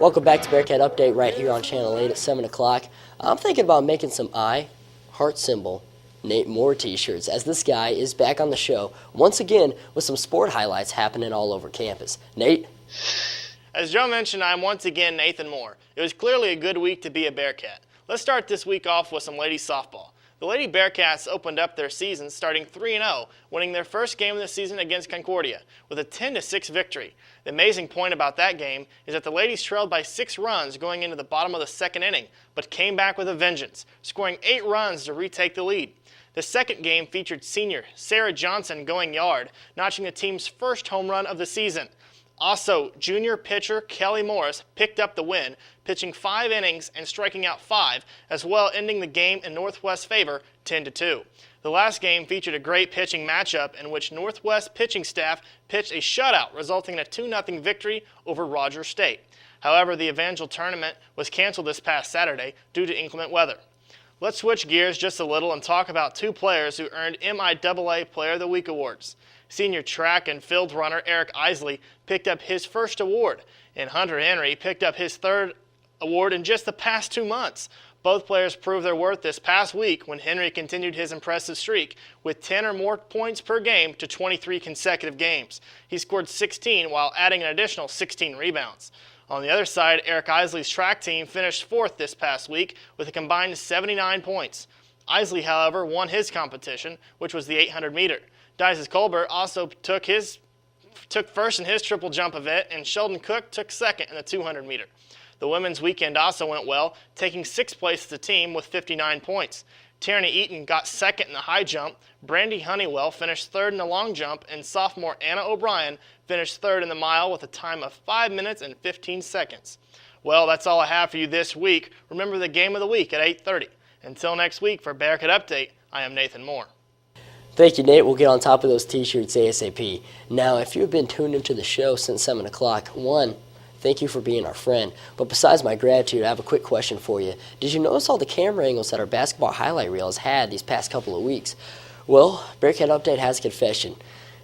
Welcome back to Bearcat Update right here on Channel 8 at 7 o'clock. I'm thinking about making some heart symbol, Nate Moore t-shirts, as this guy is back on the show once again with some sport highlights happening all over campus. Nate? As Joe mentioned, I'm once again Nathan Moore. It was clearly a good week to be a Bearcat. Let's start this week off with some ladies softball. The Lady Bearcats opened up their season starting 3-0, winning their first game of the season against Concordia with a 10-6 victory. The amazing point about that game is that the ladies trailed by 6 runs going into the bottom of the second inning, but came back with a vengeance, scoring 8 runs to retake the lead. The second game featured senior Sarah Johnson going yard, notching the team's first home run of the season. Also, junior pitcher Kelly Morris picked up the win, pitching 5 innings and striking out 5, as well ending the game in Northwest's favor 10-2. The last game featured a great pitching matchup in which Northwest pitching staff pitched a shutout, resulting in a 2-0 victory over Rogers State. However, the Evangel tournament was canceled this past Saturday due to inclement weather. Let's switch gears just a little and talk about 2 players who earned MIAA Player of the Week awards. Senior track and field runner Eric Isley picked up his first award, and Hunter Henry picked up his 3rd award in just the past 2 months. Both players proved their worth this past week when Henry continued his impressive streak with 10 or more points per game to 23 consecutive games. He scored 16 while adding an additional 16 rebounds. On the other side, Eric Isley's track team finished 4th this past week with a combined 79 points. Isley, however, won his competition, which was the 800-meter. Dices Colbert also took first in his triple jump event, and Sheldon Cook took second in the 200-meter. The women's weekend also went well, taking 6th place as a team with 59 points. Tierney Eaton got second in the high jump, Brandy Honeywell finished 3rd in the long jump, and sophomore Anna O'Brien finished 3rd in the mile with a time of 5 minutes and 15 seconds. Well, that's all I have for you this week. Remember the game of the week at 8:30. Until next week for Bearcat Update, I am Nathan Moore. Thank you, Nate. We'll get on top of those t-shirts ASAP. Now, if you've been tuned into the show since 7 o'clock, 1, thank you for being our friend. But besides my gratitude, I have a quick question for you. Did you notice all the camera angles that our basketball highlight reel has had these past couple of weeks? Well, Bearcat Update has a confession.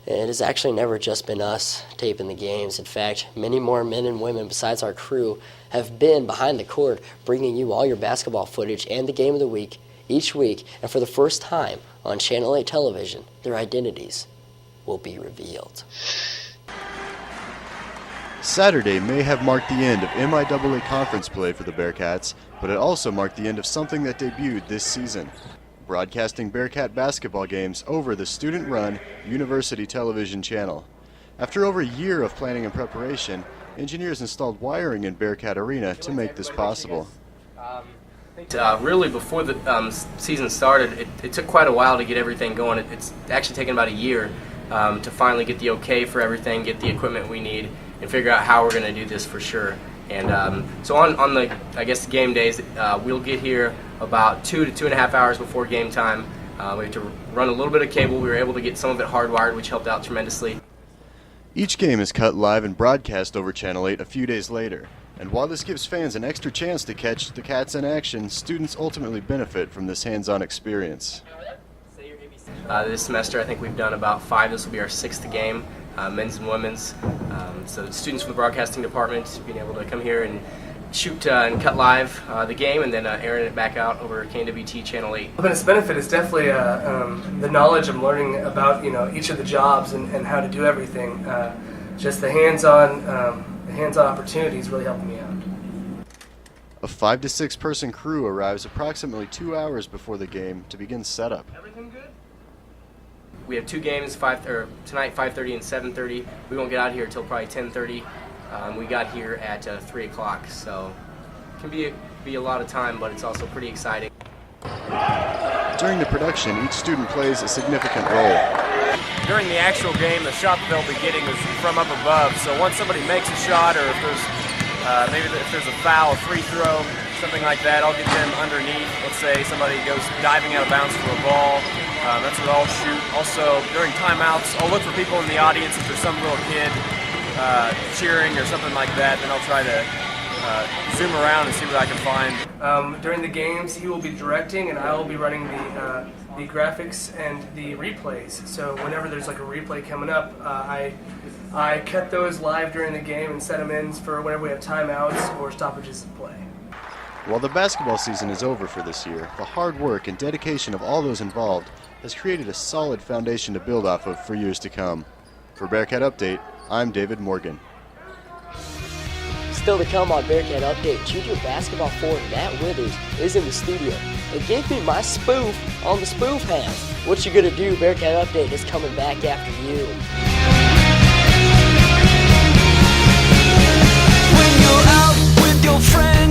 It has actually never just been us taping the games. In fact, many more men and women besides our crew have been behind the court bringing you all your basketball footage and the game of the week each week, and for the first time on Channel 8 television, their identities will be revealed. Saturday may have marked the end of MIAA conference play for the Bearcats, but it also marked the end of something that debuted this season. Broadcasting Bearcat basketball games over the student-run University Television channel. After over a year of planning and preparation, engineers installed wiring in Bearcat Arena to make this possible. Really, before the season started, it took quite a while to get everything going. It's actually taken about a year to finally get the okay for everything, get the equipment we need, and figure out how we're going to do this for sure. And so on the, I guess, game days, we'll get here about 2 to 2.5 hours before game time. We have to run a little bit of cable. We were able to get some of it hardwired, which helped out tremendously. Each game is cut live and broadcast over Channel 8 a few days later. And while this gives fans an extra chance to catch the Cats in action, students ultimately benefit from this hands-on experience. This semester, I think we've done about 5. This will be our 6th game, men's and women's. So students from the broadcasting department being able to come here and shoot and cut live the game, and then airing it back out over KNWT Channel 8. But its benefit is definitely the knowledge I'm learning about each of the jobs and how to do everything. Just the hands-on opportunities really helping me out. A 5 to 6 person crew arrives approximately 2 hours before the game to begin setup. Everything good? We have 2 games, tonight 5:30 and 7:30. We won't get out of here until probably 10:30. We got here at 3 o'clock, so it can be a lot of time, but it's also pretty exciting. During the production, each student plays a significant role. During the actual game, the shot that they'll be getting is from up above, so once somebody makes a shot, or if there's if there's a foul, a free throw, something like that, I'll get them underneath. Let's say somebody goes diving out of bounds for a ball. That's what I'll shoot. Also, during timeouts, I'll look for people in the audience. If there's some little kid cheering or something like that, then I'll try to zoom around and see what I can find. During the games, he will be directing, and I will be running the graphics and the replays. So whenever there's like a replay coming up, I cut those live during the game and set them in for whenever we have timeouts or stoppages of play. While the basketball season is over for this year, the hard work and dedication of all those involved has created a solid foundation to build off of for years to come. For Bearcat Update, I'm David Morgan. Still to come on Bearcat Update, junior basketball forward Matt Withers is in the studio. And gave me my spoof on the spoof house. What you gonna do? Bearcat Update is coming back after you. When you're out with your friends